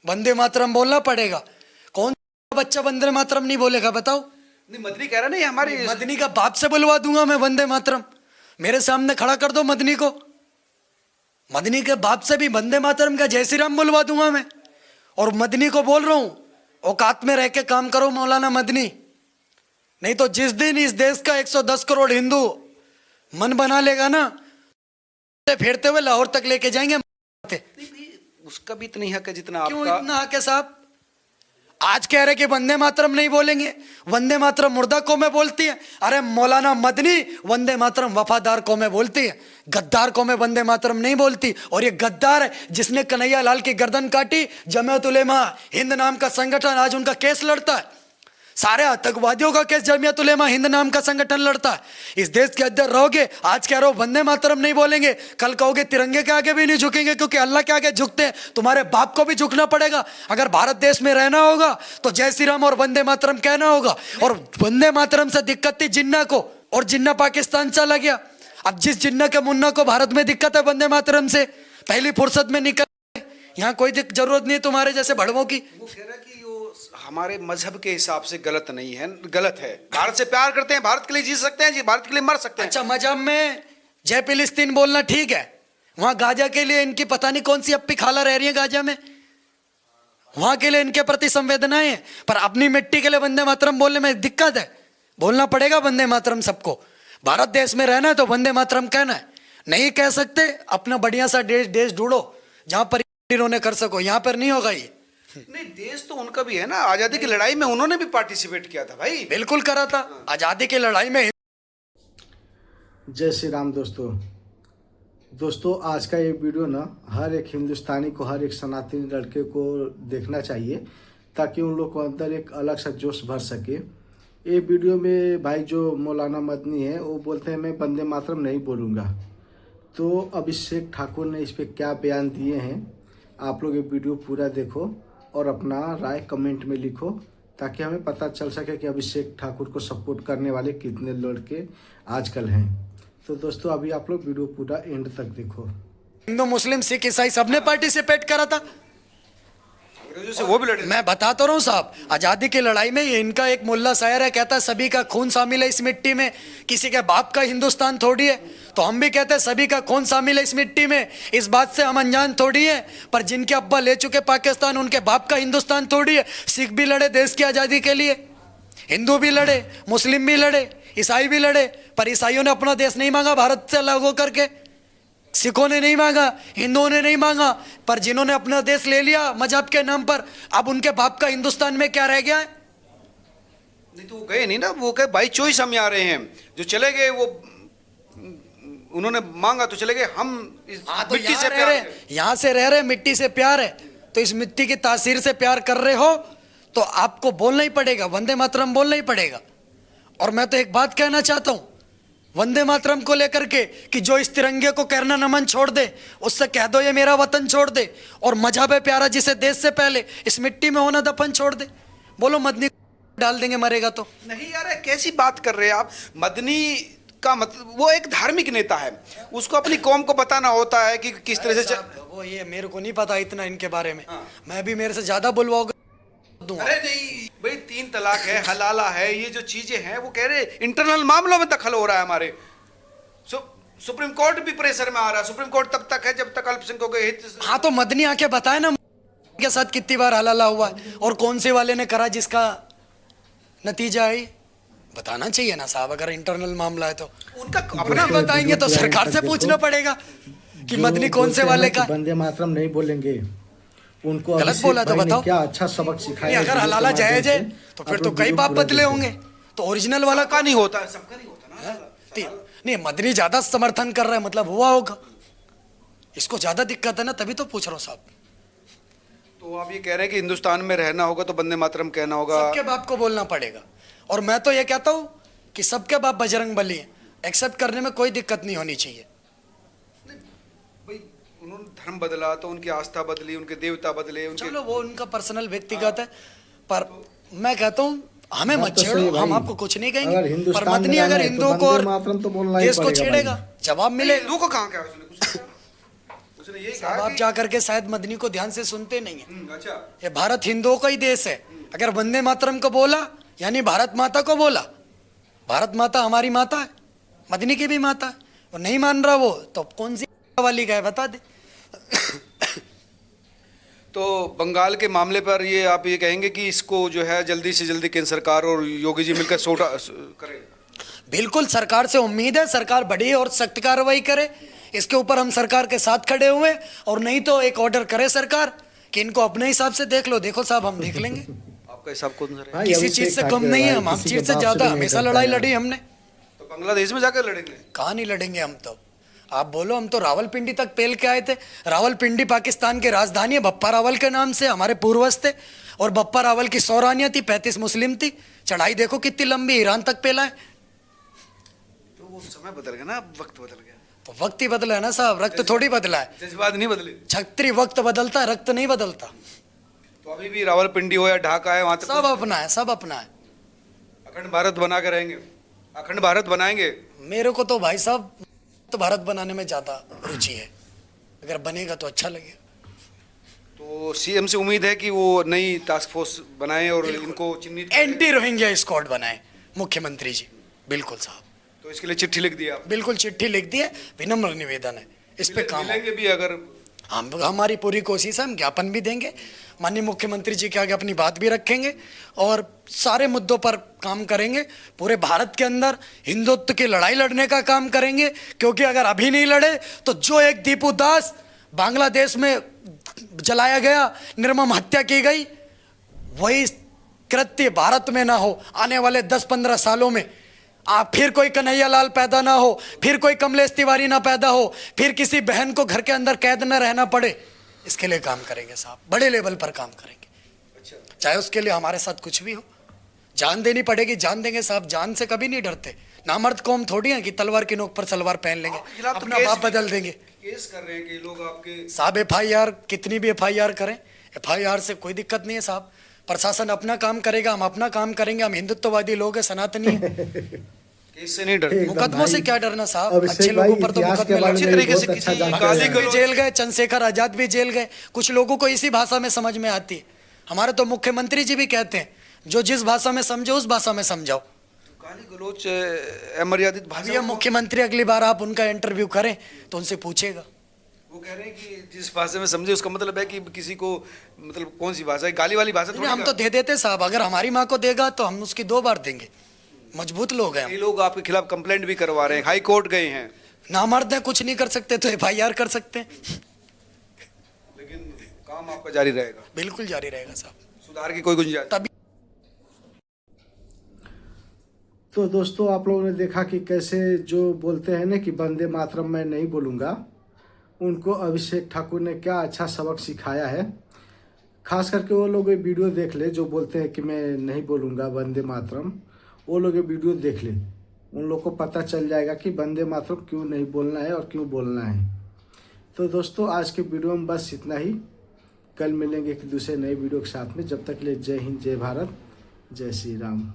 वंदे मातरम बोलना पड़ेगा। कौन बच्चा वंदे मातरम नहीं बोलेगा बताओ? नहीं, मदनी कह रहा नहीं हमारी मदनी का बाप से बुलवा दूंगा मैं वंदे मातरम। मेरे सामने खड़ा कर दो मदनी को, मदनी के बाप से भी वंदे मातरम का जय श्री राम बुलवा दूंगा मैं। और मदनी को बोल रहा हूं, औकात में रह के काम करो मौलाना मदनी, नहीं तो जिस दिन इस देश का 110 करोड़ हिंदू मन बना लेगा ना, फेरते हुए लाहौर तक लेके जाएंगे। उसका भी इतना ही हक है जितना क्यों आपका। इतना हक है साहब? आज कह रहे कि वंदे मातरम नहीं बोलेंगे, वंदे मातरम मुर्दा कौमें बोलती है। अरे मौलाना मदनी वंदे मातरम वफादार कौमें बोलती है, गद्दार कौमें वंदे मातरम नहीं बोलती। और ये गद्दार है जिसने कन्हैया लाल की गर्दन काटी। जमीयत उलेमा हिंद नाम का संगठन आज उनका केस लड़ता है, सारे आतंकवादियों का केस जमीयत उलेमा हिंद नाम का संगठन लड़ता है। इस देश के अध्यक्ष रहोगे, आज कह रहे हो वंदे मातरम नहीं बोलेंगे, कल कहोगे तिरंगे के आगे भी नहीं झुकेंगे, क्योंकि अल्लाह के आगे झुकते हैं। तुम्हारे बाप को भी झुकना पड़ेगा। अगर भारत देश में रहना होगा तो जय श्री राम और वंदे मातरम कहना होगा। और वंदे मातरम से दिक्कत थी जिन्ना को, और जिन्ना पाकिस्तान चला गया। अब जिस जिन्ना के मुन्ना को भारत में दिक्कत है वंदे मातरम से, पहली फुर्सत में निकल, यहाँ कोई जरूरत नहीं है तुम्हारे जैसे भड़वों की। वो कह रहा है कि वो हमारे मजहब के हिसाब से गलत नहीं है, गलत है। भारत से प्यार करते हैं, भारत के लिए जी सकते हैं जी, भारत के लिए मर सकते हैं। अच्छा, मजहब में जय फिलिस्तीन बोलना ठीक है, वहां गाजा के लिए इनकी पता नहीं कौन सी अप्पी खाला रह रही है गाजा में, वहां के लिए इनके प्रति संवेदनाएं हैं। पर अपनी मिट्टी के लिए वंदे मातरम बोलने में दिक्कत है। बोलना पड़ेगा वंदे मातरम सबको। भारत देश में रहना है तो वंदे मातरम कहना है। नहीं कह सकते, अपना बढ़िया सा देश ढूंढो जहां पर इन्होंने कर सको, यहां पर नहीं होगा ये। नहीं, देश तो उनका भी है ना। आजादी की लड़ाई में उन्होंने भी पार्टिसिपेट किया था भाई। बिल्कुल करा था आजादी की लड़ाई में। जय श्री राम दोस्तों आज का ये वीडियो ना हर एक हिंदुस्तानी को, हर एक सनातनी लड़के को देखना चाहिए, ताकि उन लोग को अंदर एक अलग सा जोश भर सके। ये वीडियो में भाई जो मौलाना मदनी है वो बोलते हैं मैं वंदे मातरम नहीं बोलूँगा। तो अभिषेक ठाकुर ने इस पर क्या बयान दिए हैं, आप लोग ये वीडियो पूरा देखो और अपना राय कमेंट में लिखो, ताकि हमें पता चल सके कि अभिषेक ठाकुर को सपोर्ट करने वाले कितने लड़के आजकल हैं। तो दोस्तों अभी आप लोग वीडियो पूरा एंड तक देखो। हिंदू मुस्लिम सिख ईसाई सबने पार्टिसिपेट करा था, से वो भी लड़े। मैं बताता रहा हूँ साहब, आजादी की लड़ाई में ये इनका एक मुल्ला शायर है, कहता है सभी का खून शामिल है इस मिट्टी में, किसी के बाप का हिंदुस्तान थोड़ी है। तो हम भी कहते हैं सभी का खून शामिल है इस मिट्टी में, इस बात से हम अनजान थोड़ी है। पर जिनके अब्बा ले चुके पाकिस्तान, उनके बाप का हिंदुस्तान थोड़ी है। सिख भी लड़े देश की आज़ादी के लिए, हिंदू भी लड़े, मुस्लिम भी लड़े, ईसाई भी लड़े। पर ईसाइयों ने अपना देश नहीं मांगा भारत से अलग होकर के, सिखों ने नहीं मांगा, हिंदुओं ने नहीं मांगा। पर जिन्होंने अपना देश ले लिया मजहब के नाम पर, अब उनके बाप का हिंदुस्तान में क्या रह गया है? नहीं तो वो गए नहीं ना, वो कहे बाई चॉइस हम आ रहे हैं। जो चले गए वो उन्होंने मांगा तो चले गए। हम इस तो मिट्टी से रह प्यार रहे, है। यहाँ से रह रहे, मिट्टी से प्यार है, तो इस मिट्टी की तासीर से प्यार कर रहे हो तो आपको बोलना ही पड़ेगा, वंदे मातरम बोलना ही पड़ेगा। और मैं तो एक बात कहना चाहता हूं वंदे मातरम को लेकर के, कि जो इस तिरंगे को करना नमन छोड़ दे, उससे कह दो ये मेरा वतन छोड़ दे, और मजहब है प्यारा जिसे देश से पहले इस मिट्टी में होना दफन छोड़ दे। बोलो मदनी डाल देंगे मरेगा तो। नहीं यार, कैसी बात कर रहे हैं आप। मदनी का मतलब वो एक धार्मिक नेता है, उसको अपनी कौम को बताना होता है कि किस तरह से वो ये मेरे को नहीं पता इतना इनके बारे में। मैं भी मेरे से ज्यादा बुलवाओगे। अरे नहीं भाई, 3 तलाक है, हलाला है, ये जो चीजें हैं वो कह रहे इंटरनल मामलों में दखल हो रहा है हमारे। सुप्रीम कोर्ट भी प्रेशर में आ रहा है। सुप्रीम कोर्ट तब तक है जब तक अल्पसंख्यकों के हित। हाँ तो मदनी आके बताए ना के साथ कितनी बार हलाला हुआ है और कौन से वाले ने करा जिसका नतीजा है, बताना चाहिए ना साहब। अगर इंटरनल मामला है तो उनका अपना बताएंगे तो सरकार से पूछना पड़ेगा कि मदनी कौन से वाले का। वंदे मातरम नहीं बोलेंगे, उनको गलत बोला तो बताओ। क्या अच्छा सबक सिखाया। अगर हलाला जायज है तो फिर तो कई बाप बदले होंगे, तो ओरिजिनल वाला का नहीं होता, सबका नहीं होता ना। नहीं, मदनी ज्यादा समर्थन कर रहा है मतलब हुआ होगा, इसको ज्यादा दिक्कत है ना, तभी तो पूछ रहा हूँ साहब। तो आप ये कह रहे हैं कि हिंदुस्तान में रहना होगा तो वंदे मातरम कहना होगा। सबके बाप को बोलना पड़ेगा। और मैं तो ये कहता हूँ कि सबके बाप बजरंग बली है, एक्सेप्ट करने में कोई दिक्कत नहीं होनी चाहिए। भाई उन्होंने धर्म बदला तो उनकी आस्था बदली, उनके देवता बदले, उनके चलो वो उनका पर्सनल व्यक्तिगत है, पर मैं कहता हूँ हमें मत छेड़ो, हम आपको कुछ नहीं कहेंगे। पर मदनी अगर हिंदू को और मातरम तो बोलना ही देश को पड़ेगा छेड़ेगा जवाब मिलेगा। हिंदू को कहाँ क्या उसने कुछ उसने यही साहब कहा आप कि जा करके शायद मदनी को ध्यान से सुनते नहीं है। अच्छा, ये भारत हिंदुओं का ही देश है। अगर वंदे मातरम को बोला यानी भारत माता को बोला। भारत माता हमारी माता है, मदनी की भी माता है। वो नहीं मान रहा वो तो कौन सी वाली का है बता दे। तो बंगाल के मामले पर ये आप ये कहेंगे कि इसको जो है जल्दी से जल्दी केंद्र सरकार और योगी जी मिलकर सोटा करें? बिल्कुल सरकार से उम्मीद है, सरकार बड़ी और सख्त कार्रवाई करे। इसके ऊपर हम सरकार के साथ खड़े हुए हैं। और नहीं तो एक ऑर्डर करे सरकार कि इनको अपने हिसाब से देख लो। देखो साहब हम देख लेंगे, आपका हिसाब कौन सा है? भाई, किसी अभी चीज से क्या कम करे नहीं है भाई, हम किसी चीज के से बाप ज्यादा नहीं हमेशा डरता लड़ाई यार। लड़ी हमने। तो बांग्लादेश में जाकर लड़ेंगे? कहाँ नहीं लड़ेंगे हम तो। आप बोलो, हम तो रावलपिंडी तक पेल के आए थे। रावलपिंडी पाकिस्तान की राजधानी है, बप्पा रावल के नाम से हमारे पूर्वज थे। और बप्पा रावल की 100 रानियां थी, 35 मुस्लिम थी। चढ़ाई देखो कितनी लंबी, ईरान तक पेला है। तो वो समय बदल गया ना, वक्त बदल गया। तो वक्त ही बदला है ना साहब, रक्त थोड़ी बदला है। जज्बात नहीं बदले। छत्री वक्त बदलता है, रक्त नहीं बदलता। तो अभी भी रावलपिंडी हो या ढाका है, वहां तक सब अपना है, सब अपना है। अखंड भारत बना के रहेंगे, अखंड भारत बनाएंगे। मेरे को तो भाई साहब तो भारत बनाने में ज्यादा रुचि है। अगर बनेगा तो अच्छा लगेगा। तो सीएम से उम्मीद है कि वो नई टास्क फोर्स बनाए और इनको चिन्हित करें। एंटी रोहिंग्या स्क्वाड बनाए मुख्यमंत्री जी। बिल्कुल साहब, तो इसके लिए चिट्ठी लिख दी आप? बिल्कुल चिट्ठी लिख दी है। विनम्र निवेदन है, इस पे काम मिलेंगे भी अगर हम हमारी पूरी कोशिश है। हम ज्ञापन भी देंगे, माननीय मुख्यमंत्री जी के आगे अपनी बात भी रखेंगे और सारे मुद्दों पर काम करेंगे। पूरे भारत के अंदर हिंदुत्व की लड़ाई लड़ने का काम करेंगे। क्योंकि अगर अभी नहीं लड़े तो जो एक दीपू दास बांग्लादेश में जलाया गया, निर्मम हत्या की गई, वही कृत्य भारत में ना हो आने वाले 10-15 सालों में। आप फिर कोई कन्हैया लाल पैदा ना हो, फिर कोई कमलेश तिवारी ना पैदा हो, फिर किसी बहन को घर के अंदर कैद न रहना पड़े। इसके लिए काम करेंगे साहब, बड़े लेवल पर काम करेंगे। अच्छा, चाहे उसके लिए हमारे साथ कुछ भी हो, जान देनी पड़ेगी, जान देंगे साहब। जान से कभी नहीं डरते। नामर्द कौम थोड़ी है कि तलवार की नोक पर सलवार पहन लेंगे, आपके खिलाफ तो अपना केस बाप भी- बदल देंगे। केस कर रहे हैं कि लोग आपके साहब FIR कितनी भी FIR करें, FIR से कोई दिक्कत नहीं है साहब। प्रशासन अपना काम करेगा, हम अपना काम करेंगे। हम हिंदुत्ववादी लोग हैं, सनातनी है। केस से नहीं डरते। एकदम मुकदमों से भाई। क्या डरना साहब। अभिषेक अच्छे भाई, लोगों पर तो इतिहास के मुकदमे बारे लगे। में तरीके से बहुत किसी अच्छा जानते गाली हैं। गलौज- भी जेल गए, चंद्रशेखर आजाद भी जेल गए। कुछ लोगों को इसी भाषा में समझ में आती है। हमारे तो मुख्यमंत्री जी भी कहते हैं, जो जिस भाषा में समझो उस भाषा में समझाओ। गाली गलोच अमर्यादित अभी भाषा हम मुख्यमंत्री, अगली बार आप उनका इंटरव्यू करें तो उनसे पूछेगा। वो कह रहे हैं कि जिस भाषा में समझे उसका मतलब है कि किसी को मतलब कौन सी भाषा है, गाली वाली भाषा थोड़ी हम तो दे देते साहब। अगर हमारी माँ को देगा तो हम उसकी 2 बार देंगे। मजबूत लोग हैं हम। कई लोग आपके खिलाफ कंप्लेंट भी करवा रहे हैं, हाई कोर्ट गए हैं, नामर्द हैं, कुछ नहीं कर सकते तो FIR कर सकते हैं। लेकिन काम आपका जारी रहेगा, बिल्कुल जारी रहेगा साहब। सुधार की कोई गुंजाइश? तभी तो दोस्तों, आप लोगों ने देखा कि कैसे जो बोलते हैं ना कि वंदे मातरम मैं नहीं बोलूँगा, उनको अभिषेक ठाकुर ने क्या अच्छा सबक सिखाया है। खास करके वो लोग ये वीडियो देख ले जो बोलते हैं कि मैं नहीं बोलूँगा वंदे मातरम। वो लोग ये वीडियो देख ले, उन लोग को पता चल जाएगा कि वंदे मातरम क्यों नहीं बोलना है और क्यों बोलना है। तो दोस्तों, आज के वीडियो में बस इतना ही। कल मिलेंगे एक दूसरे नए वीडियो के साथ में। जब तक के लिए जय हिंद, जय भारत, जय श्री राम।